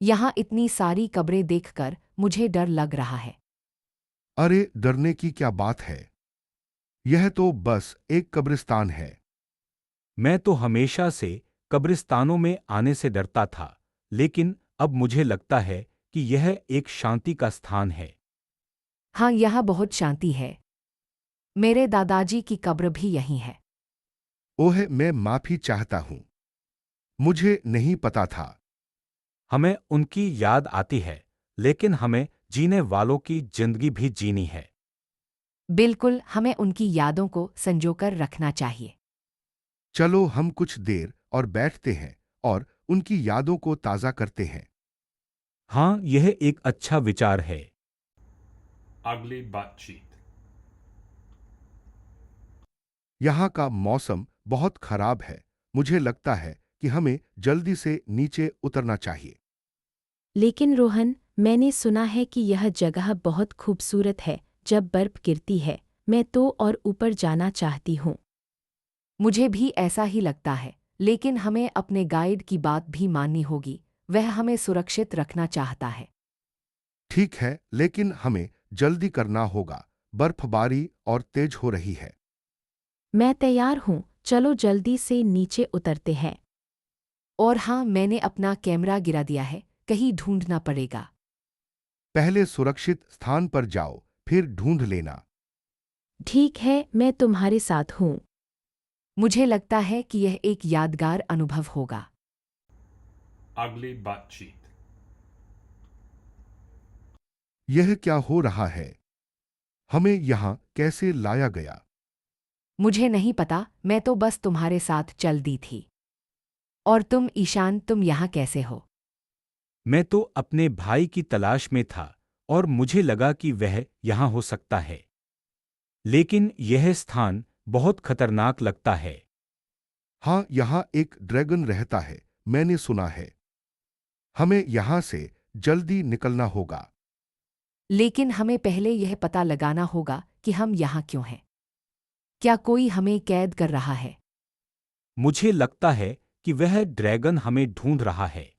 यहाँ इतनी सारी कब्रें देखकर मुझे डर लग रहा है। अरे डरने की क्या बात है। यह तो बस एक कब्रिस्तान है। मैं तो हमेशा से कब्रिस्तानों में आने से डरता था, लेकिन अब मुझे लगता है कि यह एक शांति का स्थान है। हाँ, यहाँ बहुत शांति है। मेरे दादाजी की कब्र भी यहीं है। ओह, मैं माफी चाहता हूं। मुझे नहीं पता था। हमें उनकी याद आती है, लेकिन हमें जीने वालों की जिंदगी भी जीनी है। बिल्कुल, हमें उनकी यादों को संजोकर रखना चाहिए। चलो हम कुछ देर और बैठते हैं और उनकी यादों को ताज़ा करते हैं। हाँ, यह एक अच्छा विचार है। अगली बातचीत। यहाँ का मौसम बहुत खराब है। मुझे लगता है कि हमें जल्दी से नीचे उतरना चाहिए। लेकिन रोहन, मैंने सुना है कि यह जगह बहुत खूबसूरत है जब बर्फ गिरती है। मैं तो और ऊपर जाना चाहती हूँ। मुझे भी ऐसा ही लगता है, लेकिन हमें अपने गाइड की बात भी माननी होगी। वह हमें सुरक्षित रखना चाहता है। ठीक है, लेकिन हमें जल्दी करना होगा। बर्फबारी और तेज हो रही है। मैं तैयार हूँ, चलो जल्दी से नीचे उतरते हैं। और हाँ, मैंने अपना कैमरा गिरा दिया है, कहीं ढूंढना पड़ेगा। पहले सुरक्षित स्थान पर जाओ, फिर ढूंढ लेना। ठीक है, मैं तुम्हारे साथ हूँ। मुझे लगता है कि यह एक यादगार अनुभव होगा। अगली बातचीत। यह क्या हो रहा है? हमें यहाँ कैसे लाया गया? मुझे नहीं पता, मैं तो बस तुम्हारे साथ चल दी थी। और तुम ईशान, तुम यहाँ कैसे हो? मैं तो अपने भाई की तलाश में था और मुझे लगा कि वह यहाँ हो सकता है। लेकिन यह स्थान बहुत खतरनाक लगता है। हाँ, यहाँ एक ड्रैगन रहता है, मैंने सुना है। हमें यहाँ से जल्दी निकलना होगा। लेकिन हमें पहले यह पता लगाना होगा कि हम यहाँ क्यों हैं। क्या कोई हमें कैद कर रहा है? मुझे लगता है कि वह ड्रैगन हमें ढूंढ रहा है।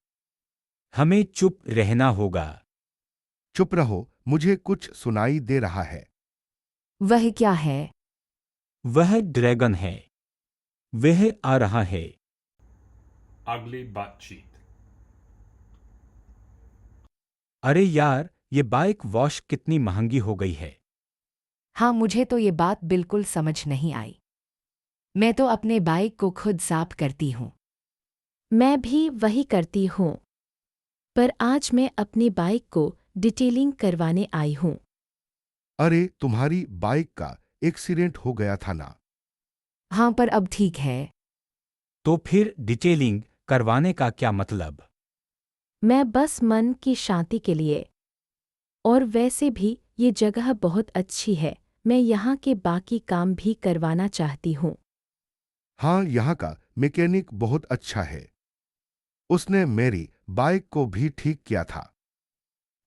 हमें चुप रहना होगा। चुप रहो, मुझे कुछ सुनाई दे रहा है। वह क्या है? वह ड्रैगन है। वह आ रहा है। अगली बातचीत। अरे यार, ये बाइक वॉश कितनी महंगी हो गई है। हाँ, मुझे तो ये बात बिल्कुल समझ नहीं आई। मैं तो अपने बाइक को खुद साफ करती हूँ। मैं भी वही करती हूँ। पर आज मैं अपनी बाइक को डिटेलिंग करवाने आई हूँ। अरे, तुम्हारी बाइक का एक्सीडेंट हो गया था ना? हाँ, पर अब ठीक है। तो फिर डिटेलिंग करवाने का क्या मतलब? मैं बस मन की शांति के लिए। और वैसे भी ये जगह बहुत अच्छी है। मैं यहाँ के बाकी काम भी करवाना चाहती हूँ। हाँ, यहाँ का मैकेनिक बहुत अच्छा है। उसने मेरी बाइक को भी ठीक किया था।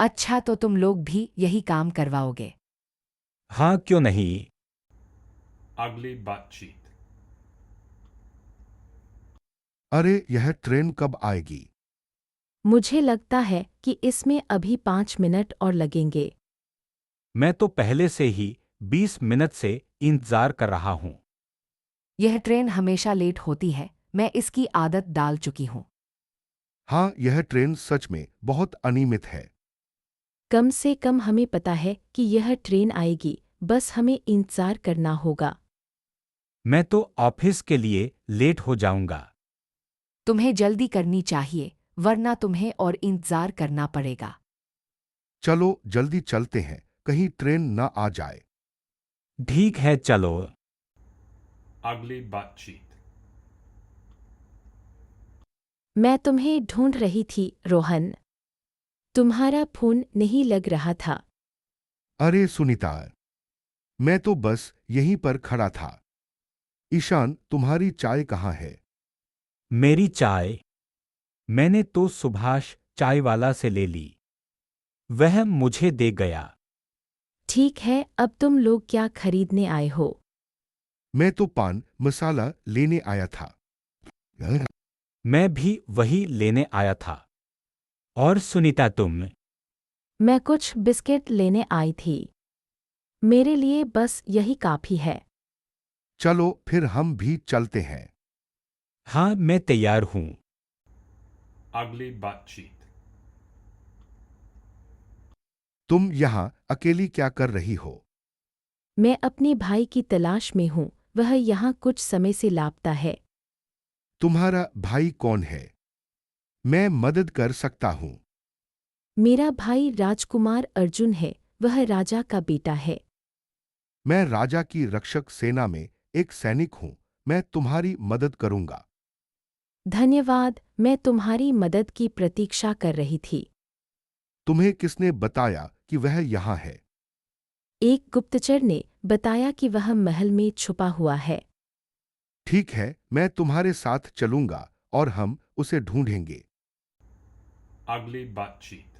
अच्छा, तो तुम लोग भी यही काम करवाओगे? हाँ, क्यों नहीं। अगली बातचीत। अरे, यह ट्रेन कब आएगी? मुझे लगता है कि इसमें अभी 5 मिनट और लगेंगे। मैं तो पहले से ही 20 मिनट से इंतजार कर रहा हूँ। यह ट्रेन हमेशा लेट होती है, मैं इसकी आदत डाल चुकी हूँ। हाँ, यह ट्रेन सच में बहुत अनियमित है। कम से कम हमें पता है कि यह ट्रेन आएगी, बस हमें इंतजार करना होगा। मैं तो ऑफिस के लिए लेट हो जाऊंगा। तुम्हें जल्दी करनी चाहिए, वरना तुम्हें और इंतजार करना पड़ेगा। चलो जल्दी चलते हैं, कहीं ट्रेन न आ जाए। ठीक है, चलो। अगली बातचीत। मैं तुम्हें ढूंढ रही थी, रोहन। तुम्हारा फोन नहीं लग रहा था। अरे सुनीता, मैं तो बस यहीं पर खड़ा था। ईशान, तुम्हारी चाय कहाँ है? मेरी चाय? मैंने तो सुभाष चाय वाला से ले ली। वह मुझे दे गया। ठीक है, अब तुम लोग क्या खरीदने आए हो? मैं तो पान मसाला लेने आया था। मैं भी वही लेने आया था। और सुनीता तुम? मैं कुछ बिस्किट लेने आई थी। मेरे लिए बस यही काफ़ी है। चलो फिर हम भी चलते हैं। हाँ, मैं तैयार हूँ। Ugly butt cheek. तुम यहाँ अकेली क्या कर रही हो? मैं अपने भाई की तलाश में हूँ, वह यहाँ कुछ समय से लापता है। तुम्हारा भाई कौन है? मैं मदद कर सकता हूँ। मेरा भाई राजकुमार अर्जुन है, वह राजा का बेटा है। मैं राजा की रक्षक सेना में एक सैनिक हूँ। मैं तुम्हारी मदद करूँगा। धन्यवाद, मैं तुम्हारी मदद की प्रतीक्षा कर रही थी। तुम्हें किसने बताया कि वह यहाँ है? एक गुप्तचर ने बताया कि वह महल में छुपा हुआ है। ठीक है, मैं तुम्हारे साथ चलूंगा और हम उसे ढूंढेंगे। Ugly butt cheek.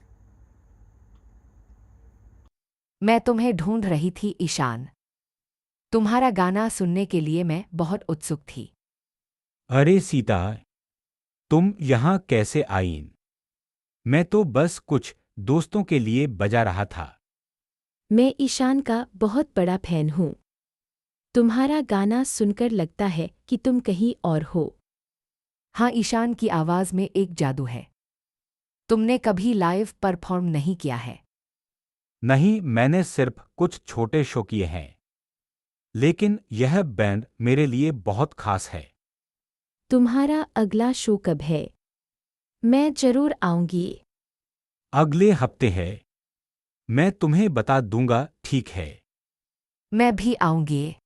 मैं तुम्हें ढूंढ रही थी ईशान। तुम्हारा गाना सुनने के लिए मैं बहुत उत्सुक थी। अरे सीता, तुम यहाँ कैसे आईं? मैं तो बस कुछ दोस्तों के लिए बजा रहा था। मैं ईशान का बहुत बड़ा फैन हूँ। तुम्हारा गाना सुनकर लगता है कि तुम कहीं और हो। हाँ, ईशान की आवाज़ में एक जादू है। तुमने कभी लाइव परफॉर्म नहीं किया है। नहीं, मैंने सिर्फ कुछ छोटे शो किए हैं। लेकिन यह बैंड मेरे लिए बहुत खास है। तुम्हारा अगला शो कब है? मैं जरूर आऊंगी। अगले हफ्ते है। मैं तुम्हें बता दूंगा, ठीक है? मैं भी आऊंगी।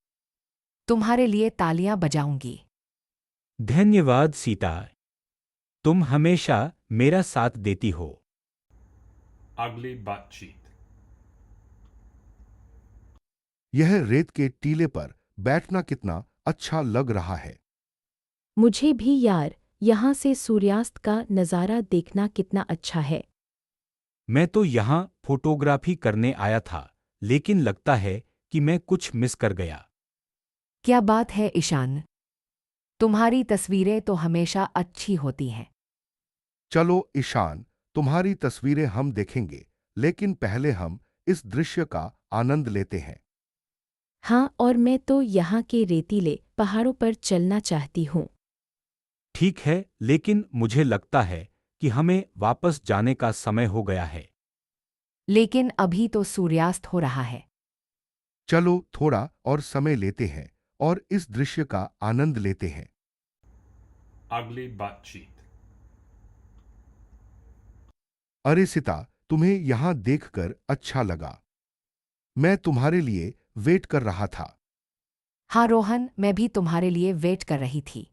तुम्हारे लिए तालियां बजाऊंगी। धन्यवाद सीता। तुम हमेशा मेरा साथ देती हो। Ugly butt cheek. यह रेत के टीले पर बैठना कितना अच्छा लग रहा है। मुझे भी यार, यहाँ से सूर्यास्त का नज़ारा देखना कितना अच्छा है। मैं तो यहाँ फोटोग्राफी करने आया था, लेकिन लगता है कि मैं कुछ मिस कर गया। क्या बात है ईशान? तुम्हारी तस्वीरें तो हमेशा अच्छी होती हैं। चलो ईशान, तुम्हारी तस्वीरें हम देखेंगे, लेकिन पहले हम इस दृश्य का आनंद लेते हैं। हाँ, और मैं तो यहाँ के रेतीले पहाड़ों पर चलना चाहती हूँ। ठीक है, लेकिन मुझे लगता है कि हमें वापस जाने का समय हो गया है। लेकिन अभी तो सूर्यास्त हो रहा है। चलो थोड़ा और समय लेते हैं और इस दृश्य का आनंद लेते हैं। Ugly butt cheek. अरे सीता, तुम्हें यहाँ देखकर अच्छा लगा। मैं तुम्हारे लिए वेट कर रहा था। हाँ रोहन, मैं भी तुम्हारे लिए वेट कर रही थी।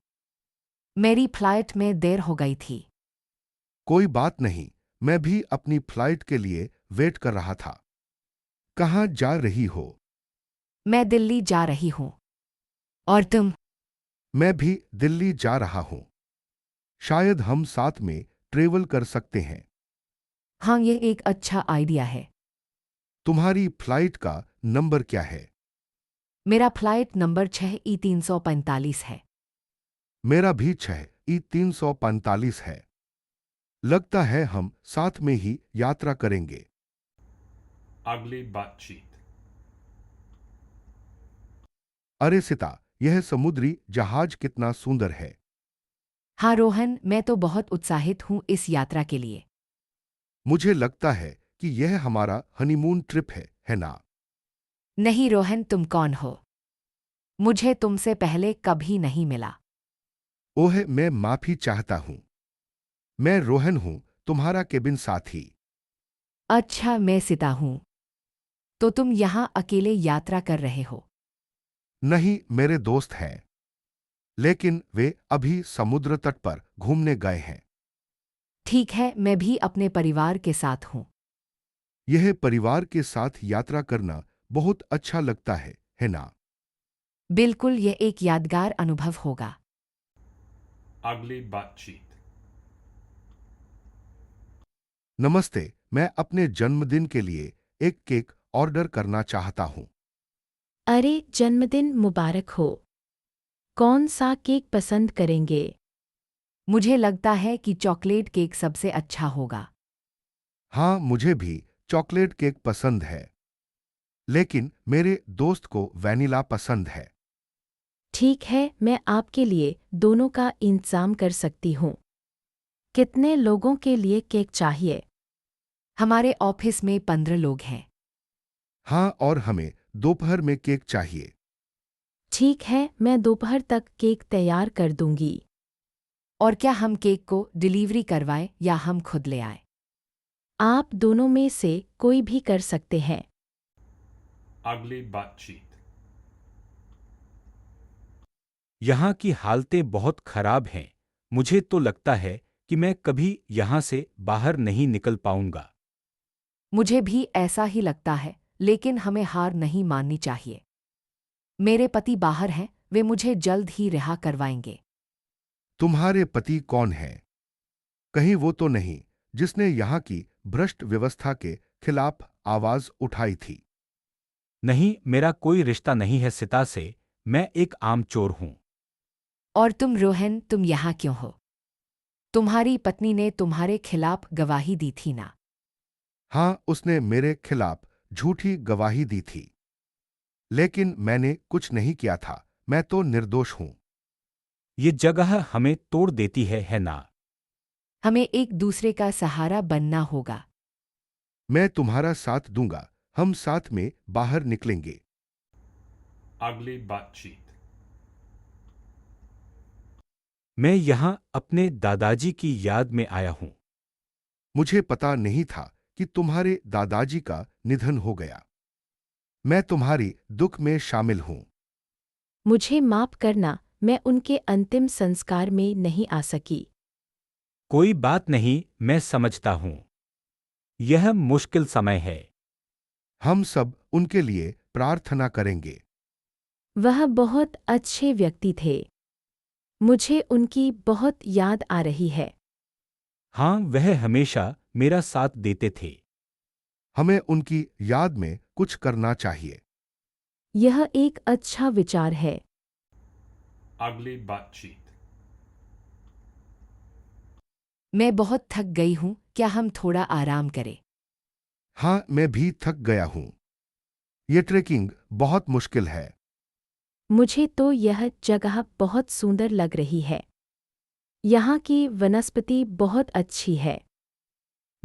मेरी फ्लाइट में देर हो गई थी। कोई बात नहीं, मैं भी अपनी फ्लाइट के लिए वेट कर रहा था। कहाँ जा रही हो? मैं दिल्ली जा रही हूँ। और तुम? मैं भी दिल्ली जा रहा हूँ। शायद हम साथ में ट्रेवल कर सकते हैं। हाँ, ये एक अच्छा आइडिया है। तुम्हारी फ्लाइट का नंबर क्या है? मेरा फ्लाइट नंबर 6E345 है। मेरा भी 6E345 है। लगता है हम साथ में ही यात्रा करेंगे। Ugly butt cheek. अरे सीता, यह समुद्री जहाज कितना सुंदर है। हाँ रोहन, मैं तो बहुत उत्साहित हूँ इस यात्रा के लिए। मुझे लगता है कि यह हमारा हनीमून ट्रिप है ना? नहीं रोहन, तुम कौन हो? मुझे तुमसे पहले कभी नहीं मिला। ओह, मैं माफी चाहता हूँ। मैं रोहन हूँ, तुम्हारा केबिन साथी। अच्छा, मैं सीता हूँ। तो तुम यहाँ अकेले यात्रा कर रहे हो? नहीं, मेरे दोस्त हैं, लेकिन वे अभी समुद्र तट पर घूमने गए हैं। ठीक है, मैं भी अपने परिवार के साथ हूँ। यह परिवार के साथ यात्रा करना बहुत अच्छा लगता है ना? बिल्कुल, यह एक यादगार अनुभव होगा। Ugly butt cheek. नमस्ते, मैं अपने जन्मदिन के लिए एक केक ऑर्डर करना चाहता हूँ। अरे, जन्मदिन मुबारक हो। कौन सा केक पसंद करेंगे? मुझे लगता है कि चॉकलेट केक सबसे अच्छा होगा। हाँ, मुझे भी चॉकलेट केक पसंद है, लेकिन मेरे दोस्त को वैनिला पसंद है। ठीक है, मैं आपके लिए दोनों का इंतजाम कर सकती हूँ। कितने लोगों के लिए केक चाहिए? हमारे ऑफिस में 15 लोग हैं। हाँ, और हमें दोपहर में केक चाहिए। ठीक है, मैं दोपहर तक केक तैयार कर दूंगी। और क्या हम केक को डिलीवरी करवाएं या हम खुद ले आएं? आप दोनों में से कोई भी कर सकते हैं। Ugly butt cheek. यहाँ की हालतें बहुत खराब हैं। मुझे तो लगता है कि मैं कभी यहाँ से बाहर नहीं निकल पाऊंगा। मुझे भी ऐसा ही लगता है, लेकिन हमें हार नहीं माननी चाहिए। मेरे पति बाहर हैं, वे मुझे जल्द ही रिहा करवाएंगे। तुम्हारे पति कौन हैं? कहीं वो तो नहीं जिसने यहाँ की भ्रष्ट व्यवस्था के खिलाफ आवाज उठाई थी? नहीं, मेरा कोई रिश्ता नहीं है सिता से। मैं एक आम चोर हूँ। और तुम रोहन, तुम यहाँ क्यों हो? तुम्हारी पत्नी ने तुम्हारे खिलाफ गवाही दी थी ना? हाँ, उसने मेरे खिलाफ झूठी गवाही दी थी, लेकिन मैंने कुछ नहीं किया था। मैं तो निर्दोष हूं। ये जगह हमें तोड़ देती है ना? हमें एक दूसरे का सहारा बनना होगा। मैं तुम्हारा साथ दूंगा। हम साथ में बाहर निकलेंगे। Ugly butt cheek. मैं यहाँ अपने दादाजी की याद में आया हूँ। मुझे पता नहीं था कि तुम्हारे दादाजी का निधन हो गया। मैं तुम्हारी दुख में शामिल हूं। मुझे माफ करना, मैं उनके अंतिम संस्कार में नहीं आ सकी। कोई बात नहीं, मैं समझता हूँ। यह मुश्किल समय है। हम सब उनके लिए प्रार्थना करेंगे। वह बहुत अच्छे व्यक्ति थे। मुझे उनकी बहुत याद आ रही है। हाँ, वह हमेशा मेरा साथ देते थे। हमें उनकी याद में कुछ करना चाहिए। यह एक अच्छा विचार है। Ugly butt cheek. मैं बहुत थक गई हूँ, क्या हम थोड़ा आराम करें? हाँ, मैं भी थक गया हूं। ये ट्रेकिंग बहुत मुश्किल है। मुझे तो यह जगह बहुत सुंदर लग रही है। यहाँ की वनस्पति बहुत अच्छी है।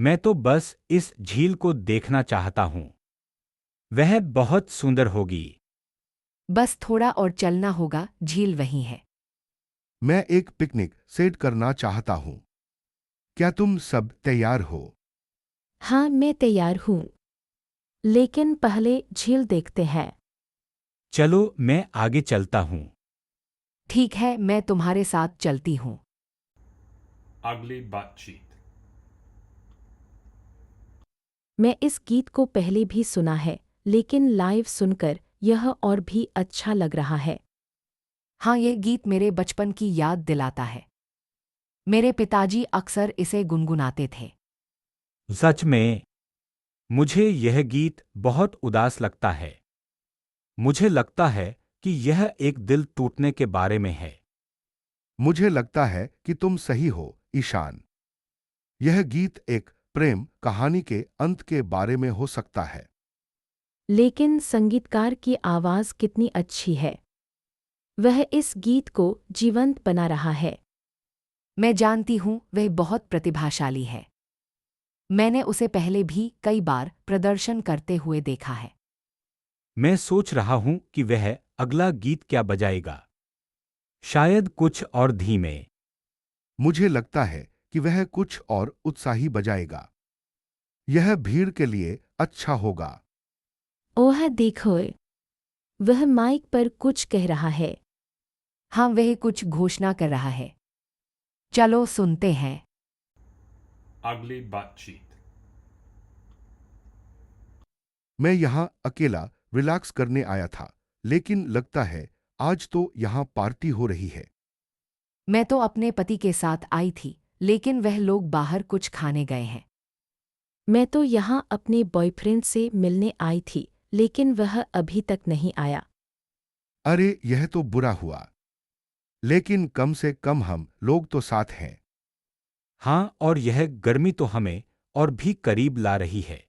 मैं तो बस इस झील को देखना चाहता हूँ। वह बहुत सुंदर होगी। बस थोड़ा और चलना होगा, झील वहीं है। मैं एक पिकनिक सेट करना चाहता हूं। क्या तुम सब तैयार हो? हाँ, मैं तैयार हूँ। लेकिन पहले झील देखते हैं। चलो, मैं आगे चलता हूँ। ठीक है, मैं तुम्हारे साथ चलती हूँ। Ugly butt cheek. मैं इस गीत को पहले भी सुना है, लेकिन लाइव सुनकर यह और भी अच्छा लग रहा है। हाँ, यह गीत मेरे बचपन की याद दिलाता है। मेरे पिताजी अक्सर इसे गुनगुनाते थे। सच में, मुझे यह गीत बहुत उदास लगता है। मुझे लगता है कि यह एक दिल टूटने के बारे में है। मुझे लगता है कि तुम सही हो, ईशान। यह गीत एक प्रेम कहानी के अंत के बारे में हो सकता है। लेकिन संगीतकार की आवाज़ कितनी अच्छी है। वह इस गीत को जीवंत बना रहा है। मैं जानती हूँ, वह बहुत प्रतिभाशाली है। मैंने उसे पहले भी कई बार प्रदर्शन करते हुए देखा है। मैं सोच रहा हूं कि वह अगला गीत क्या बजाएगा। शायद कुछ और धीमे। मुझे लगता है कि वह कुछ और उत्साही बजाएगा। यह भीड़ के लिए अच्छा होगा। ओह देखो, वह माइक पर कुछ कह रहा है। हाँ, वह कुछ घोषणा कर रहा है। चलो सुनते हैं। Ugly butt cheek. मैं यहाँ अकेला रिलैक्स करने आया था, लेकिन लगता है आज तो यहाँ पार्टी हो रही है। मैं तो अपने पति के साथ आई थी, लेकिन वह लोग बाहर कुछ खाने गए हैं। मैं तो यहाँ अपने बॉयफ्रेंड से मिलने आई थी, लेकिन वह अभी तक नहीं आया। अरे, यह तो बुरा हुआ। लेकिन कम से कम हम लोग तो साथ हैं। हाँ, और यह गर्मी तो हमें और भी करीब ला रही है।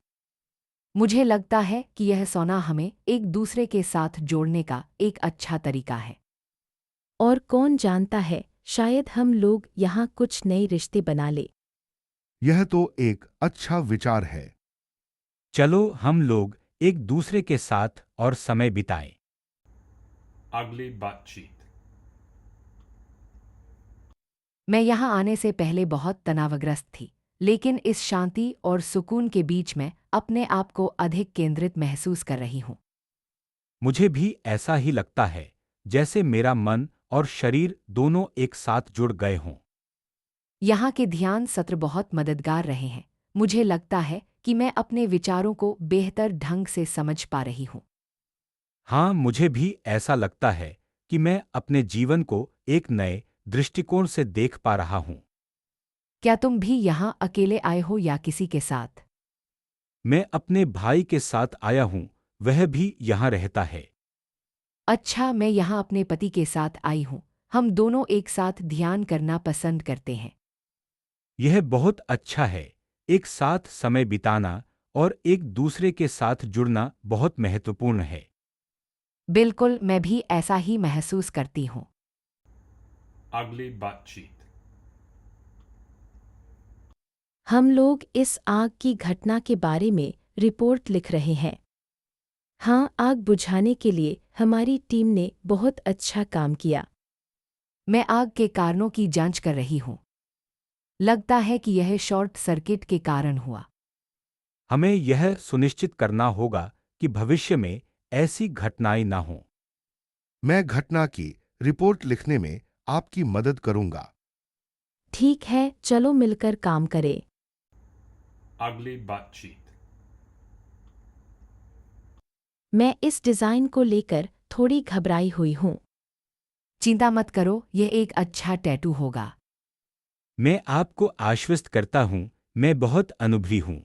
मुझे लगता है कि यह सोना हमें एक दूसरे के साथ जोड़ने का एक अच्छा तरीका है। और कौन जानता है, शायद हम लोग यहाँ कुछ नए रिश्ते बना ले। यह तो एक अच्छा विचार है। चलो हम लोग एक दूसरे के साथ और समय बिताएं। Ugly butt cheek. मैं यहाँ आने से पहले बहुत तनावग्रस्त थी, लेकिन इस शांति और सुकून के बीच में अपने आप को अधिक केंद्रित महसूस कर रही हूँ। मुझे भी ऐसा ही लगता है, जैसे मेरा मन और शरीर दोनों एक साथ जुड़ गए हों। यहाँ के ध्यान सत्र बहुत मददगार रहे हैं। मुझे लगता है कि मैं अपने विचारों को बेहतर ढंग से समझ पा रही हूँ। हाँ, मुझे भी ऐसा लगता है कि मैं अपने जीवन को एक नए दृष्टिकोण से देख पा रहा हूँ। क्या तुम भी यहाँ अकेले आए हो या किसी के साथ? मैं अपने भाई के साथ आया हूँ, वह भी यहाँ रहता है। अच्छा, मैं यहाँ अपने पति के साथ आई हूँ। हम दोनों एक साथ ध्यान करना पसंद करते हैं। यह बहुत अच्छा है। एक साथ समय बिताना और एक दूसरे के साथ जुड़ना बहुत महत्वपूर्ण है। बिल्कुल, मैं भी ऐसा ही महसूस करती हूँ। Ugly butt cheek. हम लोग इस आग की घटना के बारे में रिपोर्ट लिख रहे हैं। हाँ, आग बुझाने के लिए हमारी टीम ने बहुत अच्छा काम किया। मैं आग के कारणों की जांच कर रही हूँ। लगता है कि यह शॉर्ट सर्किट के कारण हुआ। हमें यह सुनिश्चित करना होगा कि भविष्य में ऐसी घटनाएं न हों। मैं घटना की रिपोर्ट लिखने में आपकी मदद करूंगा। ठीक है, चलो मिलकर काम करें। Ugly butt cheek. मैं इस डिज़ाइन को लेकर थोड़ी घबराई हुई हूँ। चिंता मत करो, यह एक अच्छा टैटू होगा। मैं आपको आश्वस्त करता हूँ, मैं बहुत अनुभवी हूँ।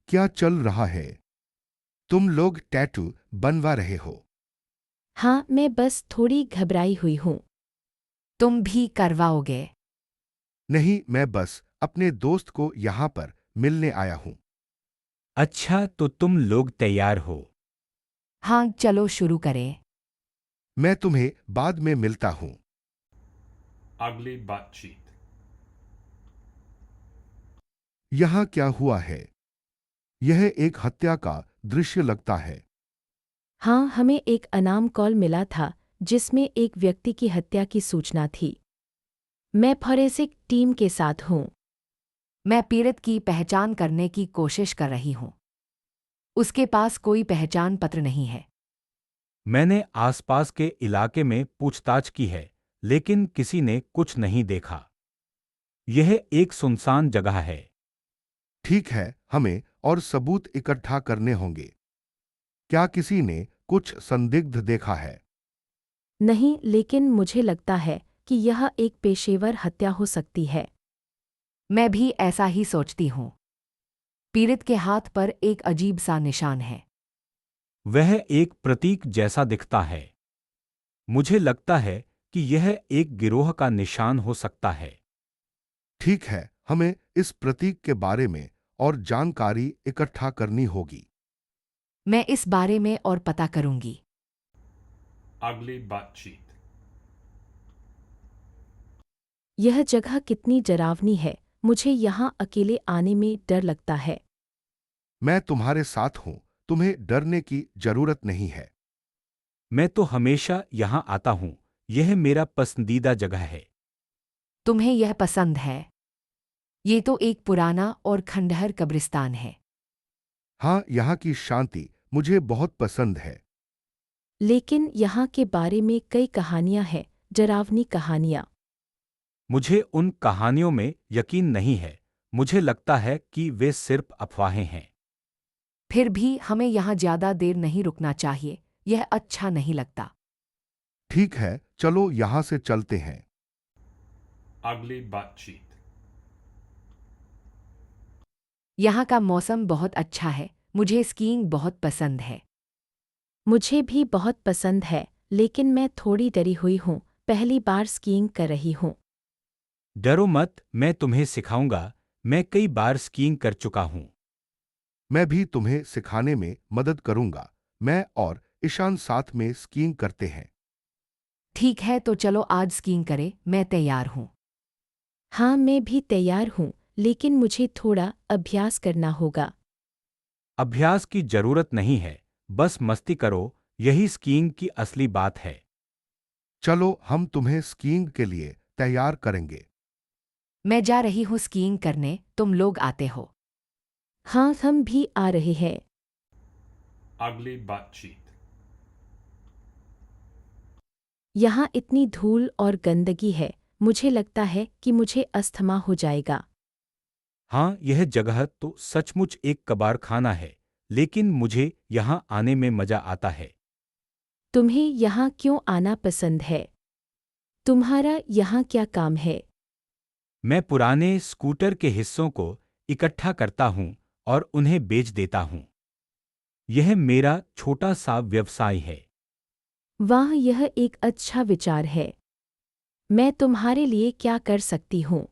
क्या चल रहा है? तुम लोग टैटू बनवा रहे हो? हाँ, मैं बस थोड़ी घबराई हुई हूँ। तुम भी करवाओगे? नहीं, मैं बस अपने दोस्त को यहाँ पर मिलने आया हूँ। अच्छा, तो तुम लोग तैयार हो? हाँ, चलो शुरू करें। मैं तुम्हें बाद में मिलता हूँ। Ugly butt cheek. यहाँ क्या हुआ है? यह एक हत्या का दृश्य लगता है। हाँ, हमें एक अनाम कॉल मिला था जिसमें एक व्यक्ति की हत्या की सूचना थी। मैं फॉरेंसिक टीम के साथ हूँ। मैं पीड़ित की पहचान करने की कोशिश कर रही हूँ। उसके पास कोई पहचान पत्र नहीं है। मैंने आसपास के इलाके में पूछताछ की है, लेकिन किसी ने कुछ नहीं देखा। यह एक सुनसान जगह है। ठीक है, हमें और सबूत इकट्ठा करने होंगे। क्या किसी ने कुछ संदिग्ध देखा है? नहीं, लेकिन मुझे लगता है कि यह एक पेशेवर हत्या हो सकती है। मैं भी ऐसा ही सोचती हूँ। पीड़ित के हाथ पर एक अजीब सा निशान है। वह एक प्रतीक जैसा दिखता है। मुझे लगता है कि यह एक गिरोह का निशान हो सकता है। ठीक है, हमें इस प्रतीक के बारे में और जानकारी इकट्ठा करनी होगी। मैं इस बारे में और पता करूंगी। Ugly butt cheek. यह जगह कितनी डरावनी है, मुझे यहाँ अकेले आने में डर लगता है। मैं तुम्हारे साथ हूँ, तुम्हें डरने की जरूरत नहीं है। मैं तो हमेशा यहाँ आता हूँ, यह मेरा पसंदीदा जगह है। तुम्हें यह पसंद है? ये तो एक पुराना और खंडहर कब्रिस्तान है। हाँ, यहाँ की शांति मुझे बहुत पसंद है। लेकिन यहाँ के बारे में कई कहानियाँ हैं, डरावनी कहानियाँ। मुझे उन कहानियों में यकीन नहीं है। मुझे लगता है कि वे सिर्फ अफवाहें हैं। फिर भी हमें यहाँ ज्यादा देर नहीं रुकना चाहिए, यह अच्छा नहीं लगता। ठीक है, चलो यहाँ से चलते हैं। Ugly butt cheek. यहाँ का मौसम बहुत अच्छा है, मुझे स्कीइंग बहुत पसंद है। मुझे भी बहुत पसंद है, लेकिन मैं थोड़ी डरी हुई हूँ, पहली बार स्कीइंग कर रही हूँ। डरो मत, मैं तुम्हें सिखाऊंगा। मैं कई बार स्कीइंग कर चुका हूं। मैं भी तुम्हें सिखाने में मदद करूंगा। मैं और ईशान साथ में स्कीइंग करते हैं। ठीक है तो चलो आज स्कीइंग करें, मैं तैयार हूँ। हाँ, मैं भी तैयार हूँ, लेकिन मुझे थोड़ा अभ्यास करना होगा। अभ्यास की जरूरत नहीं है, बस मस्ती करो, यही स्कीइंग की असली बात है। चलो हम तुम्हें स्कीइंग के लिए तैयार करेंगे। मैं जा रही हूँ स्कीइंग करने, तुम लोग आते हो? हाँ, हम भी आ रहे हैं। Ugly butt cheek. यहाँ इतनी धूल और गंदगी है, मुझे लगता है कि मुझे अस्थमा हो जाएगा। हाँ, यह जगह तो सचमुच एक कबाड़खाना है, लेकिन मुझे यहाँ आने में मजा आता है। तुम्हें यहाँ क्यों आना पसंद है? तुम्हारा यहाँ क्या काम है? मैं पुराने स्कूटर के हिस्सों को इकट्ठा करता हूँ और उन्हें बेच देता हूँ। यह मेरा छोटा सा व्यवसाय है। वाह, यह एक अच्छा विचार है। मैं तुम्हारे लिए क्या कर सकती हूँ?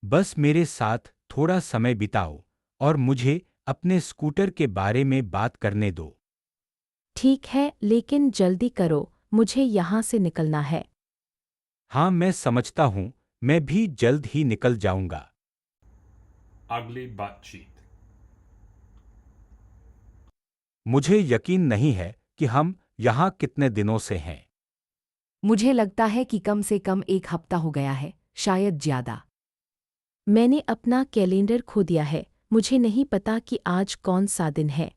बस मेरे साथ थोड़ा समय बिताओ और मुझे अपने स्कूटर के बारे में बात करने दो। ठीक है, लेकिन जल्दी करो, मुझे यहाँ से निकलना है। हाँ, मैं समझता हूँ, मैं भी जल्द ही निकल जाऊंगा। Ugly butt cheek. मुझे यकीन नहीं है कि हम यहाँ कितने दिनों से हैं। मुझे लगता है कि कम से कम एक हफ्ता हो गया है, शायद ज्यादा। मैंने अपना कैलेंडर खो दिया है, मुझे नहीं पता कि आज कौन सा दिन है।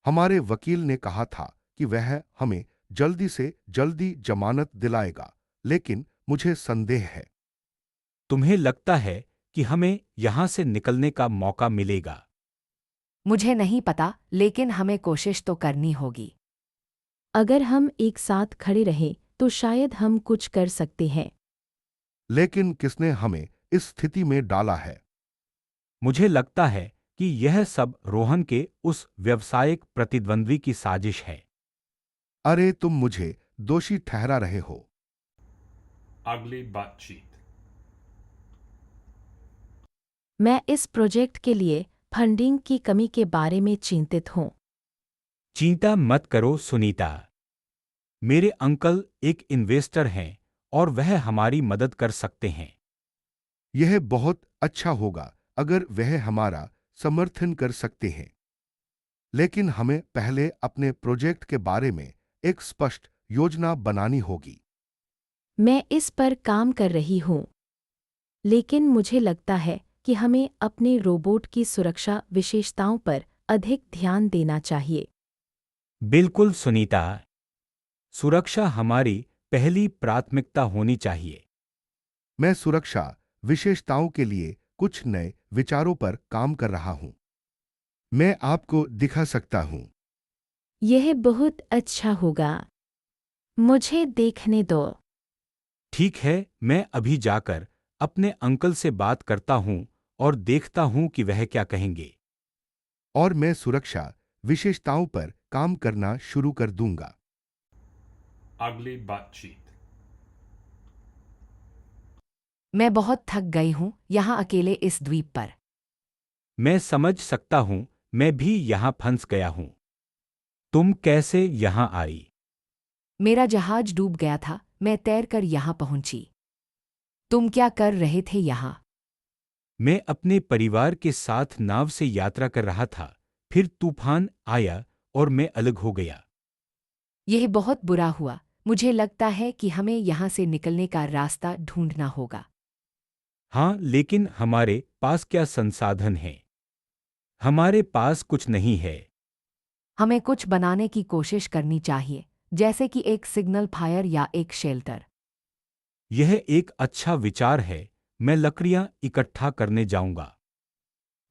हमारे वकील ने कहा था कि वह हमें जल्दी से जल्दी जमानत दिलाएगा, लेकिन मुझे संदेह है। तुम्हें लगता है कि हमें यहाँ से निकलने का मौका मिलेगा? मुझे नहीं पता, लेकिन हमें कोशिश तो करनी होगी। अगर हम एक साथ खड़े रहें तो शायद हम कुछ कर सकते हैं। लेकिन किसने हमें इस स्थिति में डाला है? मुझे लगता है कि यह सब रोहन के उस व्यावसायिक प्रतिद्वंद्वी की साजिश है। अरे तुम मुझे दोषी ठहरा रहे हो। Ugly butt cheek. मैं इस प्रोजेक्ट के लिए फंडिंग की कमी के बारे में चिंतित हूँ। चिंता मत करो सुनीता। मेरे अंकल एक इन्वेस्टर हैं और वह हमारी मदद कर सकते हैं। यह बहुत अच्छा होगा अगर वह हमारा समर्थन कर सकते हैं, लेकिन हमें पहले अपने प्रोजेक्ट के बारे में एक स्पष्ट योजना बनानी होगी। मैं इस पर काम कर रही हूँ, लेकिन मुझे लगता है कि हमें अपने रोबोट की सुरक्षा विशेषताओं पर अधिक ध्यान देना चाहिए। बिल्कुल सुनीता, सुरक्षा हमारी पहली प्राथमिकता होनी चाहिए। मैं सुरक्षा विशेषताओं के लिए कुछ नए विचारों पर काम कर रहा हूं। मैं आपको दिखा सकता हूं। यह बहुत अच्छा होगा। मुझे देखने दो। ठीक है, मैं अभी जाकर अपने अंकल से बात करता हूँ और देखता हूँ कि वह क्या कहेंगे। और मैं सुरक्षा विशेषताओं पर काम करना शुरू कर दूंगा। Ugly butt cheek. मैं बहुत थक गई हूँ यहाँ अकेले इस द्वीप पर। मैं समझ सकता हूँ, मैं भी यहाँ फंस गया हूँ। तुम कैसे यहाँ आई? मेरा जहाज डूब गया था, मैं तैरकर यहाँ पहुंची। तुम क्या कर रहे थे यहाँ? मैं अपने परिवार के साथ नाव से यात्रा कर रहा था, फिर तूफान आया और मैं अलग हो गया। यह बहुत बुरा हुआ। मुझे लगता है कि हमें यहाँ से निकलने का रास्ता ढूंढना होगा। हाँ, लेकिन हमारे पास क्या संसाधन हैं? हमारे पास कुछ नहीं है। हमें कुछ बनाने की कोशिश करनी चाहिए, जैसे कि एक सिग्नल फायर या एक शेल्टर। यह एक अच्छा विचार है, मैं लकड़ियाँ इकट्ठा करने जाऊंगा।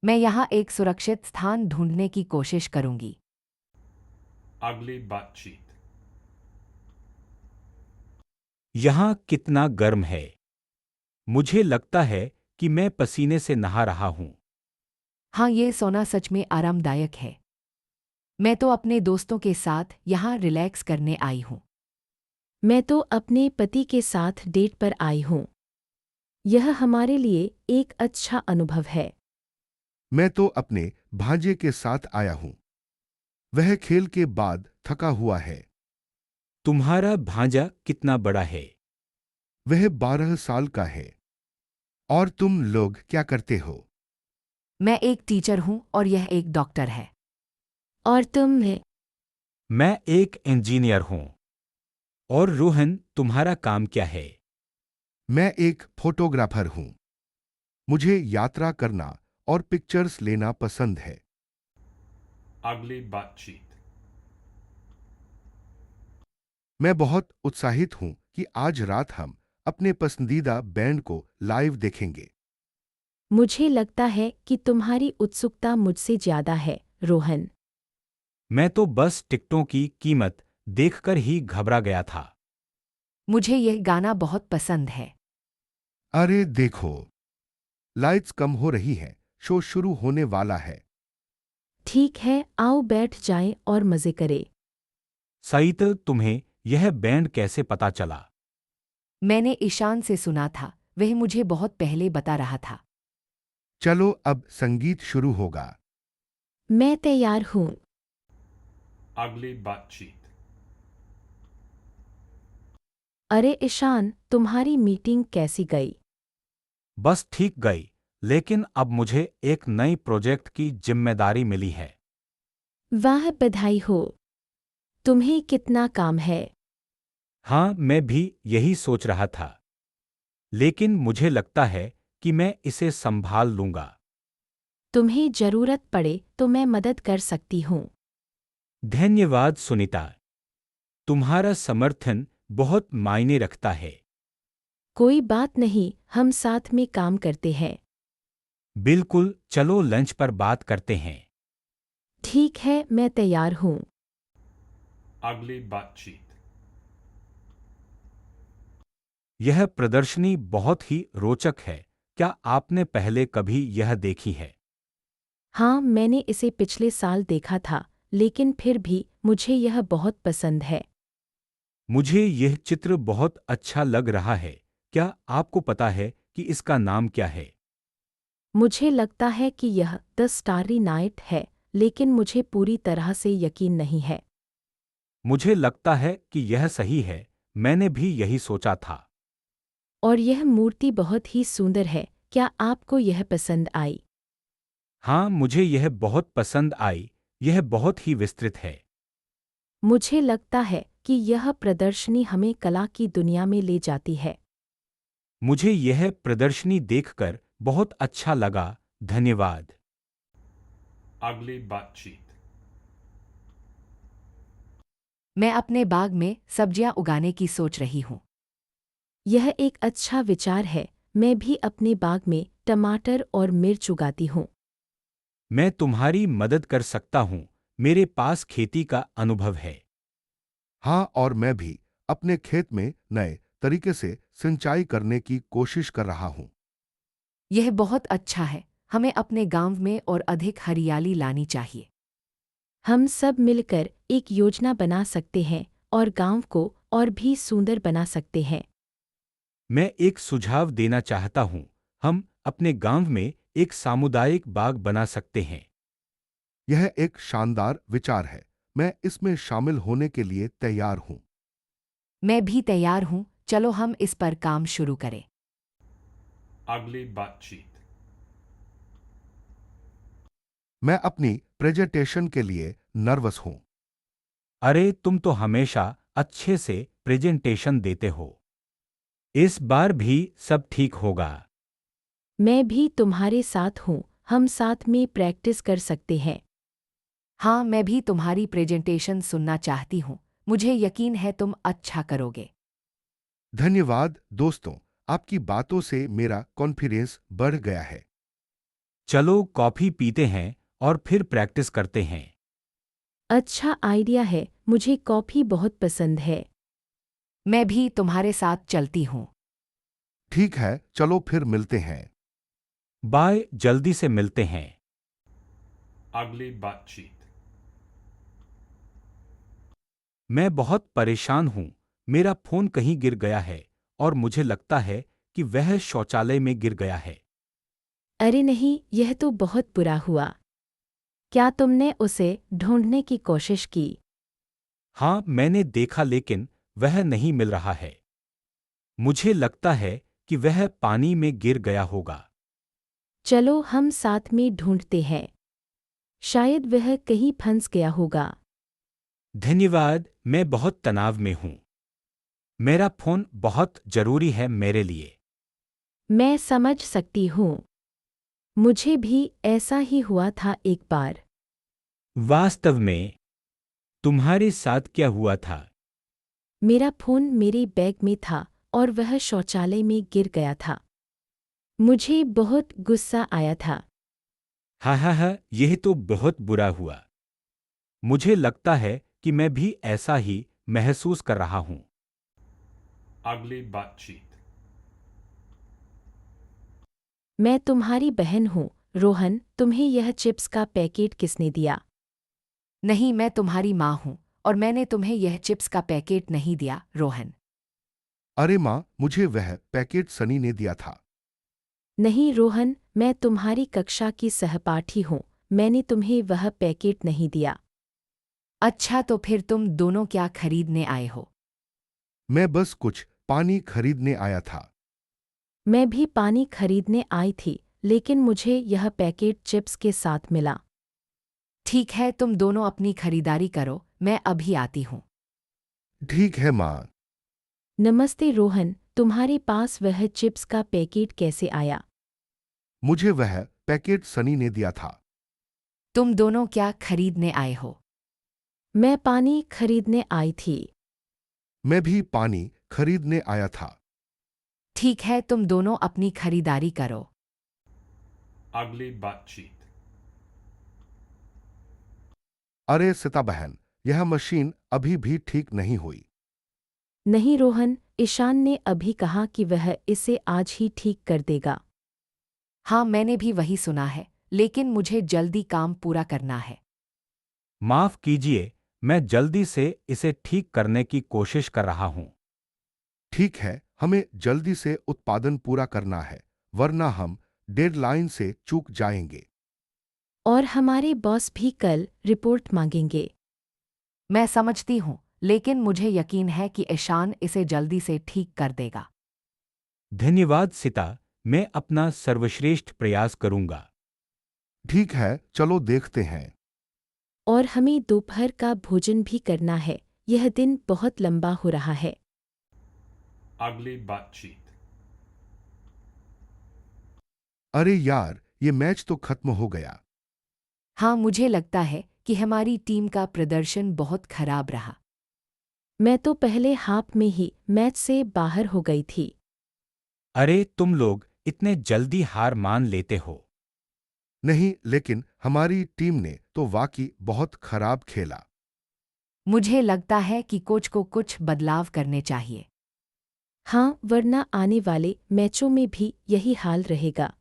मैं यहाँ एक सुरक्षित स्थान ढूंढने की कोशिश करूंगी। Ugly butt cheek. यहाँ कितना गर्म है। मुझे लगता है कि मैं पसीने से नहा रहा हूँ। हाँ, ये सोना सच में आरामदायक है। मैं तो अपने दोस्तों के साथ यहाँ रिलैक्स करने आई हूँ। मैं तो अपने पति के साथ डेट पर आई हूँ। यह हमारे लिए एक अच्छा अनुभव है। मैं तो अपने भांजे के साथ आया हूं। वह खेल के बाद थका हुआ है। तुम्हारा भांजा कितना बड़ा है? वह 12 साल का है। और तुम लोग क्या करते हो? मैं एक टीचर हूँ और यह एक डॉक्टर है। और तुम है? मैं एक इंजीनियर हूँ। और रोहन, तुम्हारा काम क्या है? मैं एक फोटोग्राफर हूं। मुझे यात्रा करना और पिक्चर्स लेना पसंद है। Ugly butt cheek. मैं बहुत उत्साहित हूं कि आज रात हम अपने पसंदीदा बैंड को लाइव देखेंगे। मुझे लगता है कि तुम्हारी उत्सुकता मुझसे ज्यादा है, रोहन। मैं तो बस टिकटों की कीमत देखकर ही घबरा गया था। मुझे यह गाना बहुत पसंद है। अरे देखो, लाइट्स कम हो रही हैं, शो शुरू होने वाला है। ठीक है, आओ बैठ जाएं और मजे करें। सईद, तुम्हें यह बैंड कैसे पता चला? मैंने ईशान से सुना था, वह मुझे बहुत पहले बता रहा था। चलो अब संगीत शुरू होगा। मैं तैयार हूँ। Ugly butt cheek. अरे ईशान, तुम्हारी मीटिंग कैसी गई? बस ठीक गई, लेकिन अब मुझे एक नई प्रोजेक्ट की जिम्मेदारी मिली है। वाह, बधाई हो। तुम्हें कितना काम है? हाँ, मैं भी यही सोच रहा था। लेकिन मुझे लगता है कि मैं इसे संभाल लूंगा। तुम्हें जरूरत पड़े तो मैं मदद कर सकती हूँ। धन्यवाद सुनीता। तुम्हारा समर्थन बहुत मायने रखता है। कोई बात नहीं, हम साथ में काम करते हैं। बिल्कुल, चलो लंच पर बात करते हैं। ठीक है, मैं तैयार हूँ। Ugly butt cheek. यह प्रदर्शनी बहुत ही रोचक है। क्या आपने पहले कभी यह देखी है? हाँ, मैंने इसे पिछले साल देखा था, लेकिन फिर भी मुझे यह बहुत पसंद है। मुझे यह चित्र बहुत अच्छा लग रहा है। क्या आपको पता है कि इसका नाम क्या है? मुझे लगता है कि यह द स्टारी नाइट है, लेकिन मुझे पूरी तरह से यकीन नहीं है। मुझे लगता है कि यह सही है। मैंने भी यही सोचा था। और यह मूर्ति बहुत ही सुंदर है। क्या आपको यह पसंद आई? हाँ, मुझे यह बहुत पसंद आई। यह बहुत ही विस्तृत है। मुझे लगता है कि यह प्रदर्शनी हमें कला की दुनिया में ले जाती है। मुझे यह प्रदर्शनी देखकर बहुत अच्छा लगा। धन्यवाद। Ugly butt cheek. मैं अपने बाग में सब्जियां उगाने की सोच रही हूँ। यह एक अच्छा विचार है। मैं भी अपने बाग में टमाटर और मिर्च उगाती हूँ। मैं तुम्हारी मदद कर सकता हूँ। मेरे पास खेती का अनुभव है। हाँ, और मैं भी अपने खेत में नए तरीके से सिंचाई करने की कोशिश कर रहा हूँ। यह बहुत अच्छा है। हमें अपने गांव में और अधिक हरियाली लानी चाहिए। हम सब मिलकर एक योजना बना सकते हैं और गांव को और भी सुंदर बना सकते हैं। मैं एक सुझाव देना चाहता हूँ। हम अपने गांव में एक सामुदायिक बाग बना सकते हैं। यह एक शानदार विचार है। मैं इसमें शामिल होने के लिए तैयार हूँ। मैं भी तैयार हूँ। चलो हम इस पर काम शुरू करें। Ugly butt cheek. मैं अपनी प्रेजेंटेशन के लिए नर्वस हूँ। अरे, तुम तो हमेशा अच्छे से प्रेजेंटेशन देते हो। इस बार भी सब ठीक होगा। मैं भी तुम्हारे साथ हूँ। हम साथ में प्रैक्टिस कर सकते हैं। हाँ, मैं भी तुम्हारी प्रेजेंटेशन सुनना चाहती हूँ। मुझे यकीन है तुम अच्छा करोगे। धन्यवाद दोस्तों, आपकी बातों से मेरा कॉन्फिडेंस बढ़ गया है। चलो कॉफी पीते हैं और फिर प्रैक्टिस करते हैं। अच्छा आइडिया है। मुझे कॉफी बहुत पसंद है। मैं भी तुम्हारे साथ चलती हूँ। ठीक है, चलो फिर मिलते हैं। बाय, जल्दी से मिलते हैं। Ugly butt cheek. मैं बहुत परेशान हूँ। मेरा फोन कहीं गिर गया है और मुझे लगता है कि वह शौचालय में गिर गया है। अरे नहीं, यह तो बहुत बुरा हुआ। क्या तुमने उसे ढूंढने की कोशिश की? हाँ, मैंने देखा लेकिन वह नहीं मिल रहा है। मुझे लगता है कि वह पानी में गिर गया होगा। चलो हम साथ में ढूंढते हैं। शायद वह कहीं फंस गया होगा। धन्यवाद, मैं बहुत तनाव में हूँ। मेरा फोन बहुत जरूरी है मेरे लिए। मैं समझ सकती हूँ। मुझे भी ऐसा ही हुआ था एक बार। वास्तव में तुम्हारे साथ क्या हुआ था? मेरा फोन मेरे बैग में था और वह शौचालय में गिर गया था। मुझे बहुत गुस्सा आया था। हाँ हाँ हाँ, यह तो बहुत बुरा हुआ। मुझे लगता है कि मैं भी ऐसा ही महसूस कर रहा हूँ। Ugly butt cheek. मैं तुम्हारी बहन हूँ, रोहन। तुम्हें यह चिप्स का पैकेट किसने दिया? नहीं, मैं तुम्हारी माँ हूँ और मैंने तुम्हें यह चिप्स का पैकेट नहीं दिया, रोहन। अरे माँ, मुझे वह पैकेट सनी ने दिया था। नहीं रोहन, मैं तुम्हारी कक्षा की सहपाठी हूँ। मैंने तुम्हें वह पैकेट नहीं दिया। अच्छा, तो फिर तुम दोनों क्या खरीदने आए हो? मैं बस कुछ पानी खरीदने आया था। मैं भी पानी खरीदने आई थी, लेकिन मुझे यह पैकेट चिप्स के साथ मिला। ठीक है, तुम दोनों अपनी खरीदारी करो, मैं अभी आती हूँ। ठीक है माँ। नमस्ते रोहन, तुम्हारे पास वह चिप्स का पैकेट कैसे आया? मुझे वह पैकेट सनी ने दिया था। तुम दोनों क्या खरीदने आए हो? मैं पानी खरीदने आई थी। मैं भी पानी खरीदने आया था। ठीक है, तुम दोनों अपनी खरीदारी करो। Ugly butt cheek. अरे सीता बहन, यह मशीन अभी भी ठीक नहीं हुई। नहीं रोहन, ईशान ने अभी कहा कि वह इसे आज ही ठीक कर देगा। हाँ, मैंने भी वही सुना है, लेकिन मुझे जल्दी काम पूरा करना है। माफ कीजिए, मैं जल्दी से इसे ठीक करने की कोशिश कर रहा हूँ। ठीक है, हमें जल्दी से उत्पादन पूरा करना है, वरना हम डेडलाइन से चूक जाएंगे। और हमारे बॉस भी कल रिपोर्ट मांगेंगे। मैं समझती हूँ, लेकिन मुझे यकीन है कि ईशान इसे जल्दी से ठीक कर देगा। धन्यवाद सीता, मैं अपना सर्वश्रेष्ठ प्रयास करूंगा। ठीक है, चलो देखते हैं। और हमें दोपहर का भोजन भी करना है। यह दिन बहुत लंबा हो रहा है। Ugly butt cheek. अरे यार, ये मैच तो खत्म हो गया। हाँ, मुझे लगता है कि हमारी टीम का प्रदर्शन बहुत खराब रहा। मैं तो पहले हाफ में ही मैच से बाहर हो गई थी। अरे तुम लोग इतने जल्दी हार मान लेते हो। नहीं, लेकिन हमारी टीम ने तो वाकई बहुत खराब खेला। मुझे लगता है कि कोच को कुछ बदलाव करने चाहिए। हाँ, वरना आने वाले मैचों में भी यही हाल रहेगा।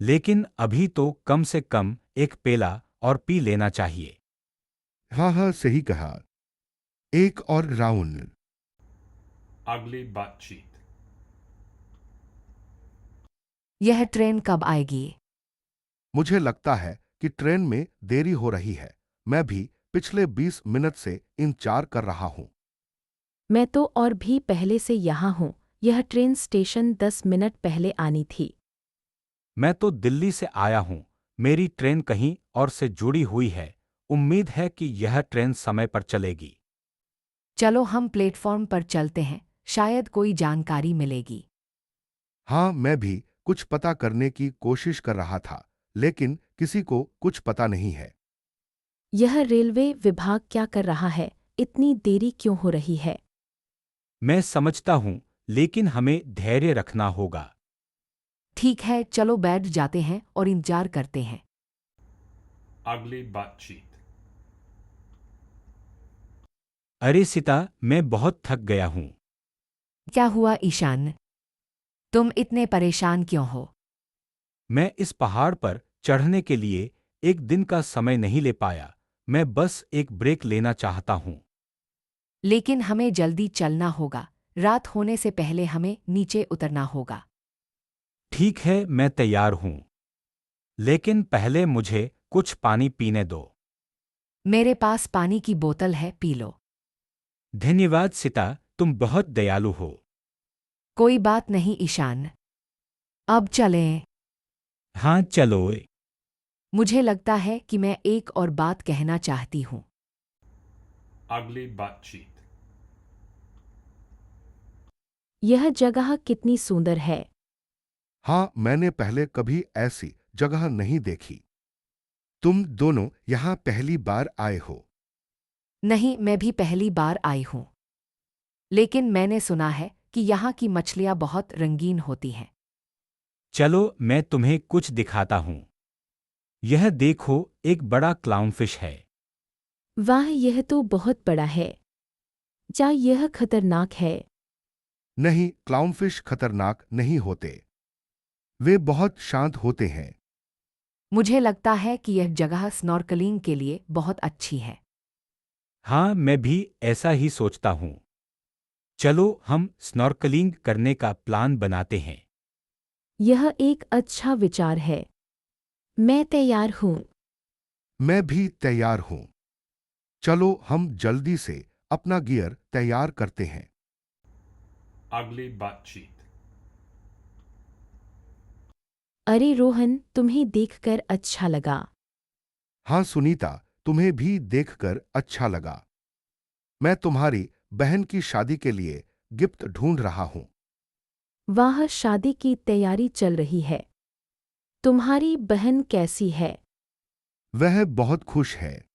लेकिन अभी तो कम से कम एक पेला और पी लेना चाहिए। हाँ हाँ, सही कहा। एक और राउंड। Ugly butt cheek. यह ट्रेन कब आएगी? मुझे लगता है कि ट्रेन में देरी हो रही है। मैं भी पिछले 20 मिनट से इंतजार कर रहा हूँ। मैं तो और भी पहले से यहाँ हूँ। यह ट्रेन स्टेशन 10 मिनट पहले आनी थी। मैं तो दिल्ली से आया हूँ। मेरी ट्रेन कहीं और से जुड़ी हुई है। उम्मीद है कि यह ट्रेन समय पर चलेगी। चलो हम प्लेटफॉर्म पर चलते हैं, शायद कोई जानकारी मिलेगी। हाँ, मैं भी कुछ पता करने की कोशिश कर रहा था, लेकिन किसी को कुछ पता नहीं है। यह रेलवे विभाग क्या कर रहा है? इतनी देरी क्यों हो रही है? मैं समझता हूँ, लेकिन हमें धैर्य रखना होगा। ठीक है, चलो बैठ जाते हैं और इंतजार करते हैं। Ugly butt cheek. अरे सीता, मैं बहुत थक गया हूँ। क्या हुआ ईशान? तुम इतने परेशान क्यों हो? मैं इस पहाड़ पर चढ़ने के लिए एक दिन का समय नहीं ले पाया। मैं बस एक ब्रेक लेना चाहता हूँ। लेकिन हमें जल्दी चलना होगा, रात होने से पहले हमें नीचे उतरना होगा। ठीक है, मैं तैयार हूँ। लेकिन पहले मुझे कुछ पानी पीने दो। मेरे पास पानी की बोतल है, पी लो। धन्यवाद सीता, तुम बहुत दयालु हो। कोई बात नहीं ईशान। अब चलें। हाँ चलो। मुझे लगता है कि मैं एक और बात कहना चाहती हूँ। Ugly butt cheek. यह जगह कितनी सुंदर है। हाँ, मैंने पहले कभी ऐसी जगह नहीं देखी। तुम दोनों यहाँ पहली बार आए हो? नहीं, मैं भी पहली बार आई हूँ। लेकिन मैंने सुना है कि यहाँ की मछलियाँ बहुत रंगीन होती हैं। चलो मैं तुम्हें कुछ दिखाता हूँ। यह देखो, एक बड़ा क्लाउनफिश है। वाह, यह तो बहुत बड़ा है। क्या यह खतरनाक है? नहीं, क्लाउनफिश खतरनाक नहीं होते। वे बहुत शांत होते हैं। मुझे लगता है कि यह जगह स्नॉर्कलिंग के लिए बहुत अच्छी है। हाँ, मैं भी ऐसा ही सोचता हूँ। चलो हम स्नॉर्कलिंग करने का प्लान बनाते हैं। यह एक अच्छा विचार है। मैं तैयार हूँ। मैं भी तैयार हूँ। चलो हम जल्दी से अपना गियर तैयार करते हैं। Ugly butt cheek. अरे रोहन, तुम्हें देखकर अच्छा लगा। हाँ सुनीता, तुम्हें भी देखकर अच्छा लगा। मैं तुम्हारी बहन की शादी के लिए गिफ्ट ढूंढ रहा हूँ। वाह, शादी की तैयारी चल रही है। तुम्हारी बहन कैसी है? वह बहुत खुश है।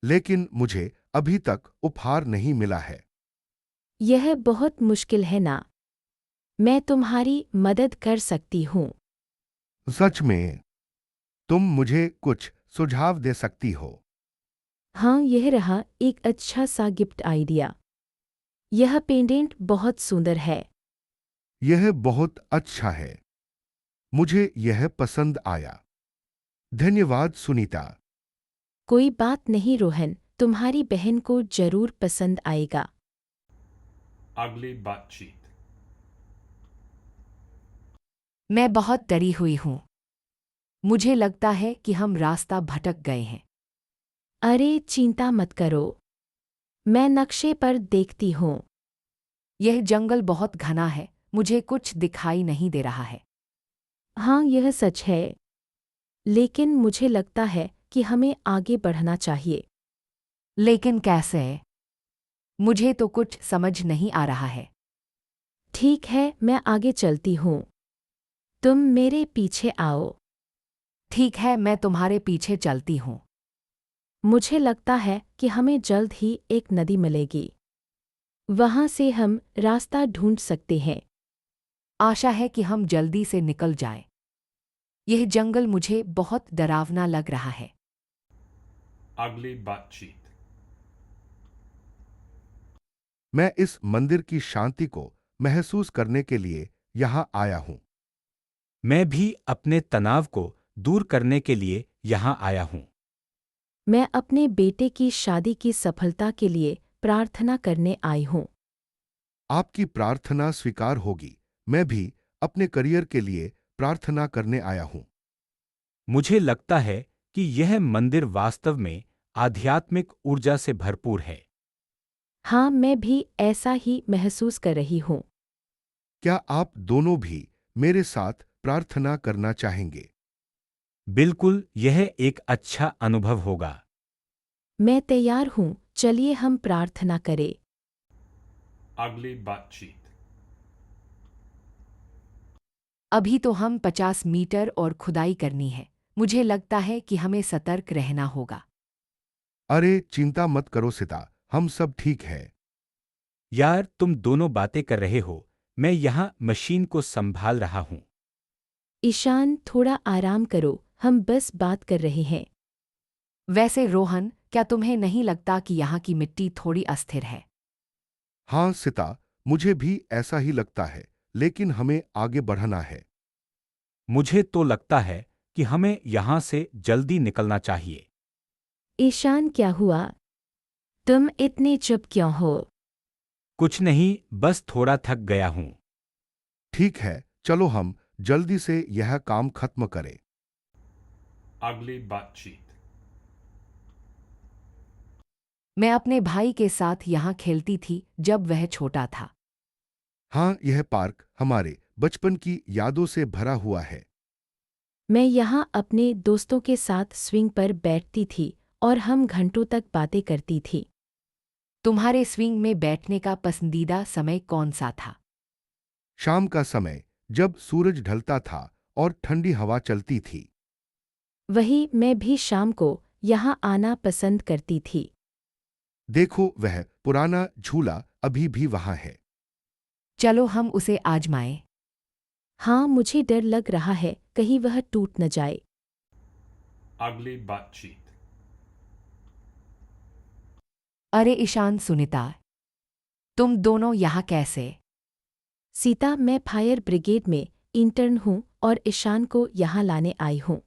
लेकिन मुझे अभी तक उपहार नहीं मिला है। यह बहुत मुश्किल है ना। मैं तुम्हारी मदद कर सकती हूँ। सच में? तुम मुझे कुछ सुझाव दे सकती हो? हाँ, यह रहा एक अच्छा सा गिफ्ट आइडिया। यह पेंडेंट बहुत सुंदर है। यह बहुत अच्छा है। मुझे यह पसंद आया। धन्यवाद सुनीता। कोई बात नहीं रोहन, तुम्हारी बहन को जरूर पसंद आएगा। Ugly butt cheek. मैं बहुत डरी हुई हूँ। मुझे लगता है कि हम रास्ता भटक गए हैं। अरे चिंता मत करो। मैं नक्शे पर देखती हूँ। यह जंगल बहुत घना है, मुझे कुछ दिखाई नहीं दे रहा है। हाँ, यह सच है। लेकिन मुझे लगता है कि हमें आगे बढ़ना चाहिए। लेकिन कैसे? मुझे तो कुछ समझ नहीं आ रहा है। ठीक है, मैं आगे चलती हूँ। तुम मेरे पीछे आओ। ठीक है, मैं तुम्हारे पीछे चलती हूँ। मुझे लगता है कि हमें जल्द ही एक नदी मिलेगी। वहाँ से हम रास्ता ढूंढ सकते हैं। आशा है कि हम जल्दी से निकल जाएं। यह जंगल मुझे बहुत डरावना लग रहा है। Ugly butt cheek. मैं इस मंदिर की शांति को महसूस करने के लिए यहाँ आया हूँ। मैं भी अपने तनाव को दूर करने के लिए यहाँ आया हूँ। मैं अपने बेटे की शादी की सफलता के लिए प्रार्थना करने आई हूँ। आपकी प्रार्थना स्वीकार होगी। मैं भी अपने करियर के लिए प्रार्थना करने आया हूँ। मुझे लगता है कि यह मंदिर वास्तव में आध्यात्मिक ऊर्जा से भरपूर है। हाँ, मैं भी ऐसा ही महसूस कर रही हूँ। क्या आप दोनों भी मेरे साथ प्रार्थना करना चाहेंगे? बिल्कुल, यह एक अच्छा अनुभव होगा। मैं तैयार हूँ, चलिए हम प्रार्थना करें। Ugly butt cheek. अभी तो हम 50 मीटर और खुदाई करनी है। मुझे लगता है कि हमें सतर्क रहना होगा। अरे चिंता मत करो सीता, हम सब ठीक है। यार, तुम दोनों बातें कर रहे हो, मैं यहाँ मशीन को संभाल रहा हूँ। ईशान, थोड़ा आराम करो, हम बस बात कर रहे हैं। वैसे रोहन, क्या तुम्हें नहीं लगता कि यहाँ की मिट्टी थोड़ी अस्थिर है? हाँ सीता, मुझे भी ऐसा ही लगता है, लेकिन हमें आगे बढ़ना है। मुझे तो लगता है कि हमें यहाँ से जल्दी निकलना चाहिए। ईशान, क्या हुआ? तुम इतने चुप क्यों हो? कुछ नहीं, बस थोड़ा थक गया हूँ। ठीक है, चलो हम जल्दी से यह काम खत्म करें। Ugly butt cheek. मैं अपने भाई के साथ यहाँ खेलती थी जब वह छोटा था। हाँ, यह पार्क हमारे बचपन की यादों से भरा हुआ है। मैं यहाँ अपने दोस्तों के साथ स्विंग पर बैठती थी और हम घंटों तक बातें करती थी। तुम्हारे स्विंग में बैठने का पसंदीदा समय कौन सा था? शाम का समय, जब सूरज ढलता था और ठंडी हवा चलती थी। वही, मैं भी शाम को यहाँ आना पसंद करती थी। देखो, वह पुराना झूला अभी भी वहाँ है। चलो हम उसे आजमाएं। हाँ, मुझे डर लग रहा है कहीं वह टूट न जाए। Ugly butt cheek. अरे ईशान, सुनीता, तुम दोनों यहाँ कैसे? सीता, मैं फायर ब्रिगेड में इंटर्न हूँ और ईशान को यहाँ लाने आई हूँ।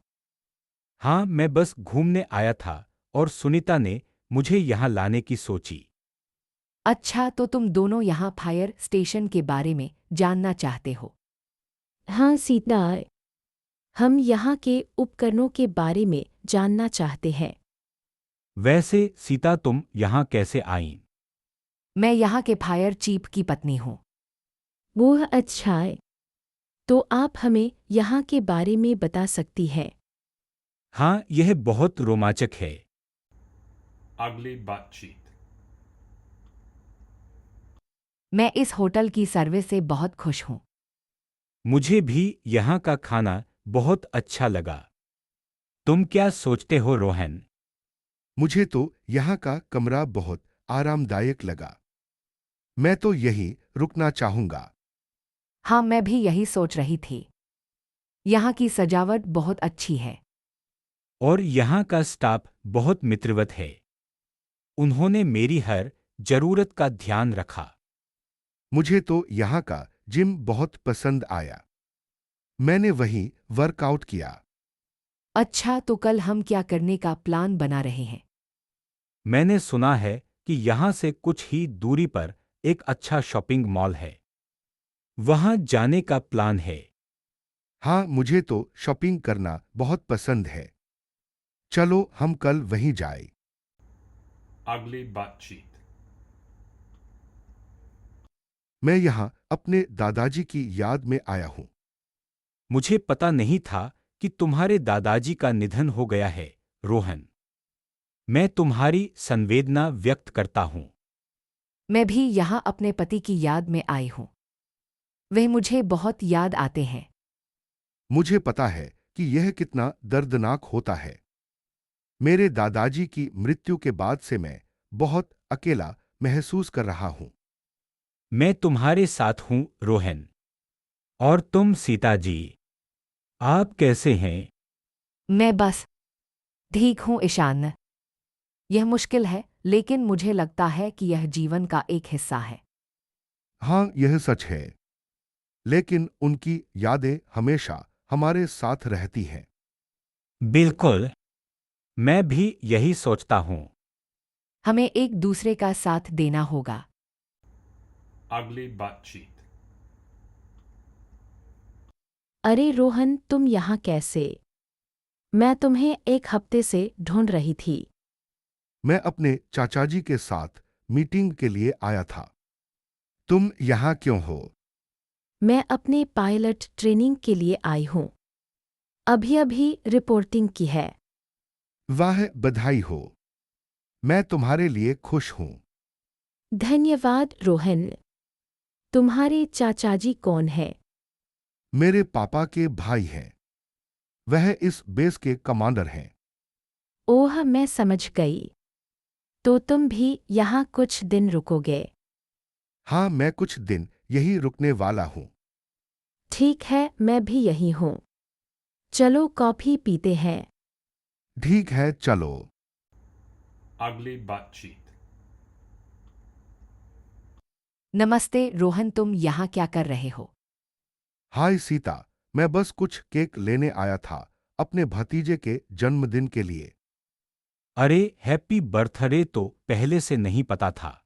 हाँ, मैं बस घूमने आया था और सुनीता ने मुझे यहाँ लाने की सोची। अच्छा, तो तुम दोनों यहाँ फायर स्टेशन के बारे में जानना चाहते हो? हाँ सीता, हम यहाँ के उपकरणों के बारे में जानना चाहते हैं। वैसे सीता, तुम यहाँ कैसे आईं? मैं यहाँ के फायर चीफ की पत्नी हूँ। वो अच्छा है। तो आप हमें यहाँ के बारे में बता सकती हैं। हाँ, यह बहुत रोमांचक है। Ugly butt cheek. मैं इस होटल की सर्विस से बहुत खुश हूँ। मुझे भी यहाँ का खाना बहुत अच्छा लगा। तुम क्या सोचते हो, रोहन? मुझे तो यहाँ का कमरा बहुत आरामदायक लगा। मैं तो यहीं रुकना चाहूँगा। हाँ, मैं भी यही सोच रही थी। यहाँ की सजावट बहुत अच्छी है। और यहाँ का स्टाफ बहुत मित्रवत है। उन्होंने मेरी हर जरूरत का ध्यान रखा। मुझे तो यहाँ का जिम बहुत पसंद आया। मैंने वहीं वर्कआउट किया। अच्छा, तो कल हम क्या करने का प्लान बना रहे हैं? मैंने सुना है कि यहाँ से कुछ ही दूरी पर एक अच्छा शॉपिंग मॉल है। वहाँ जाने का प्लान है। हाँ, मुझे तो शॉपिंग करना बहुत पसंद है। चलो हम कल वहीं जाएं। Ugly butt cheek. मैं यहाँ अपने दादाजी की याद में आया हूँ। मुझे पता नहीं था कि तुम्हारे दादाजी का निधन हो गया है, रोहन। मैं तुम्हारी संवेदना व्यक्त करता हूँ। मैं भी यहाँ अपने पति की याद में आई हूँ। वे मुझे बहुत याद आते हैं। मुझे पता है कि यह कितना दर्दनाक होता है। मेरे दादाजी की मृत्यु के बाद से मैं बहुत अकेला महसूस कर रहा हूँ। मैं तुम्हारे साथ हूँ, रोहन। और तुम, सीता जी, आप कैसे हैं? मैं बस ठीक हूँ ईशान। यह मुश्किल है, लेकिन मुझे लगता है कि यह जीवन का एक हिस्सा है। हाँ, यह सच है। लेकिन उनकी यादें हमेशा हमारे साथ रहती हैं। बिल्कुल, मैं भी यही सोचता हूँ। हमें एक दूसरे का साथ देना होगा। Ugly butt cheek. अरे रोहन, तुम यहाँ कैसे? मैं तुम्हें एक हफ्ते से ढूंढ रही थी। मैं अपने चाचाजी के साथ मीटिंग के लिए आया था। तुम यहाँ क्यों हो? मैं अपने पायलट ट्रेनिंग के लिए आई हूँ। अभी अभी रिपोर्टिंग की है। वाह, बधाई हो। मैं तुम्हारे लिए खुश हूँ। धन्यवाद रोहन। तुम्हारे चाचाजी कौन है? मेरे पापा के भाई हैं। वह इस बेस के कमांडर हैं। ओह, मैं समझ गई। तो तुम भी यहाँ कुछ दिन रुकोगे? हाँ, मैं कुछ दिन यही रुकने वाला हूँ। ठीक है, मैं भी यहीं हूँ। चलो कॉफी पीते हैं। ठीक है, चलो। Ugly butt cheek. नमस्ते रोहन, तुम यहाँ क्या कर रहे हो? हाय सीता, मैं बस कुछ केक लेने आया था अपने भतीजे के जन्मदिन के लिए। अरे, हैप्पी बर्थडे तो पहले से नहीं पता था।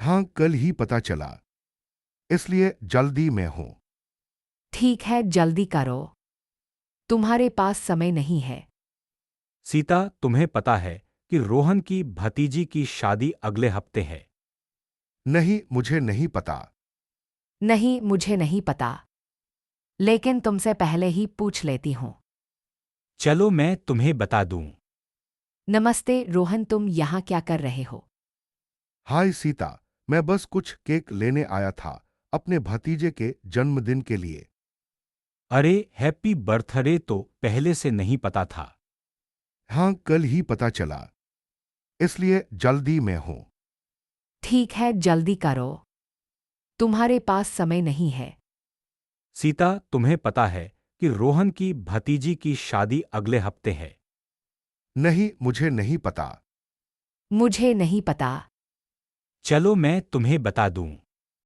हाँ, कल ही पता चला, इसलिए जल्दी में हूं। ठीक है, जल्दी करो। तुम्हारे पास समय नहीं है। सीता, तुम्हें पता है कि रोहन की भतीजी की शादी अगले हफ्ते है। नहीं, मुझे नहीं पता। नहीं, मुझे नहीं पता। लेकिन तुमसे पहले ही पूछ लेती हूँ। चलो मैं तुम्हें बता दूं। नमस्ते रोहन, तुम यहाँ क्या कर रहे हो? हाय सीता, मैं बस कुछ केक लेने आया था अपने भतीजे के जन्मदिन के लिए। अरे, हैप्पी बर्थडे तो पहले से नहीं पता था। हाँ, कल ही पता चला, इसलिए जल्दी में हूं। ठीक है, जल्दी करो। तुम्हारे पास समय नहीं है। सीता, तुम्हें पता है कि रोहन की भतीजी की शादी अगले हफ्ते है। नहीं, मुझे नहीं पता। मुझे नहीं पता। चलो मैं तुम्हें बता दूं।